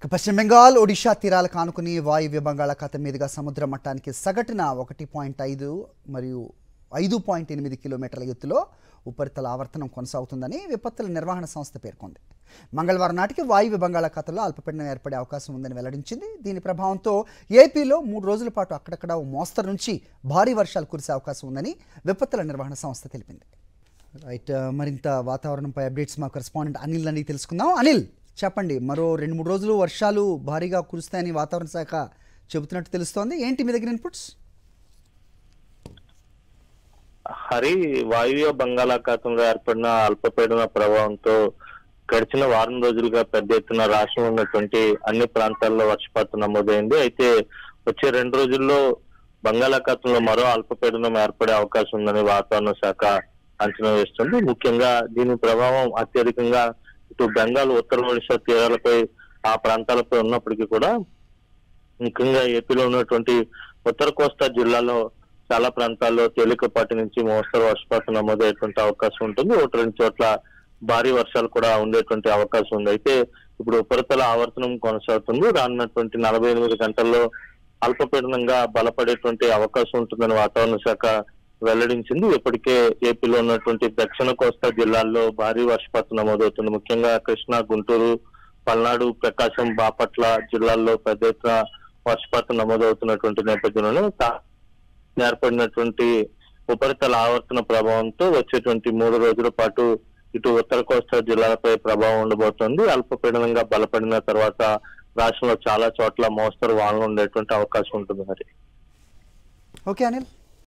పశ్చిమ బెంగాల్ ఒడిషా తీరాలకు ఆనుకుని వాయువ్య బంగాళాఖాతం మీదుగా సముద్ర మట్టానికి సగటున 1.5 మరియు 5.8 కిలోమీటర్ల ఎత్తులో ఉపరితల ఆవర్తనం కొనసాగుతుందని విపత్తుల నిర్వహణ సంస్థ పేర్కొంది. మంగళవారం నాటికి వాయువ్య బంగాళాఖాతంలో అల్పపీడనం ఏర్పడే అవకాశం ఉందని వెల్లడించింది. దీని ప్రభావంతో ఏపీలో 3 రోజుల పాటు అక్కడక్కడ మోస్తరు నుంచి భారీ వర్షాలు కురిసే అవకాశం ఉందని విపత్తుల నిర్వహణ సంస్థ తెలిపింది. రైట్, మరింత వాతావరణంపై అప్డేట్స్ మా కరెస్పాండెంట్ అనిల్ అని తెలుసుకుందాం. అనిల్, చెప్పండి, మరో 2-3 రోజులు వర్షాలు భారీగా కురుస్తాయని వాతావరణ శాఖ చెబుతున్నట్టు తెలుస్తోంది. ఏంటి మీ దగ్గర ఇన్పుట్స్? హరి, వాయువ్య బంగాళాఖాతంలో ఏర్పడిన అల్పపీడన ప్రభావంతో గడిచిన వారం రోజులుగా పెద్ద ఎత్తున రాష్ట్రంలో ఉన్నటువంటి అన్ని ప్రాంతాల్లో వర్షపాతం నమోదైంది. అయితే వచ్చే 2 రోజుల్లో బంగాళాఖాతంలో మరో అల్పపీడనం ఏర్పడే అవకాశం ఉందని వాతావరణ శాఖ అంచనా వేస్తుంది. ముఖ్యంగా దీని ప్రభావం అత్యధికంగా ఇటు బెంగాల్, ఉత్తర ఒడిశా తీరాలపై ఆ ప్రాంతాలపై ఉన్నప్పటికీ కూడా ముఖ్యంగా ఏపీలో ఉన్నటువంటి ఉత్తర కోస్తా జిల్లాలో చాలా ప్రాంతాల్లో తేలికపాటి నుంచి మోస్తరు వర్షపాతం నమోదయ్యేటువంటి అవకాశం ఉంటుంది. 1-2 చోట్ల భారీ వర్షాలు కూడా ఉండేటువంటి అవకాశం ఉంది. అయితే ఇప్పుడు ఉపరితల ఆవర్తనం కొనసాగుతుంది. రానున్నటువంటి 48 గంటల్లో అల్పపీడనంగా బలపడేటువంటి అవకాశం ఉంటుందని వాతావరణ శాఖ వెల్లడించింది. ఇప్పటికే ఏపీలో ఉన్నటువంటి దక్షిణ కోస్తా జిల్లాల్లో భారీ వర్షపాతం నమోదవుతుంది. ముఖ్యంగా కృష్ణా, గుంటూరు, పల్నాడు, ప్రకాశం, బాపట్ల జిల్లాల్లో పెద్ద ఎత్తున వర్షపాతం నమోదవుతున్నటువంటి నేపథ్యంలోనే ఏర్పడినటువంటి ఉపరితల ఆవర్తన ప్రభావంతో వచ్చేటువంటి 3 రోజుల పాటు ఇటు ఉత్తర కోస్తా జిల్లాలపై ప్రభావం ఉండబోతోంది. అల్పపీడనంగా బలపడిన తర్వాత రాష్ట్రంలో చాలా చోట్ల మోస్తరు వానలు ఉండేటువంటి అవకాశం ఉంటుంది. మరి ఓకే అనిల్.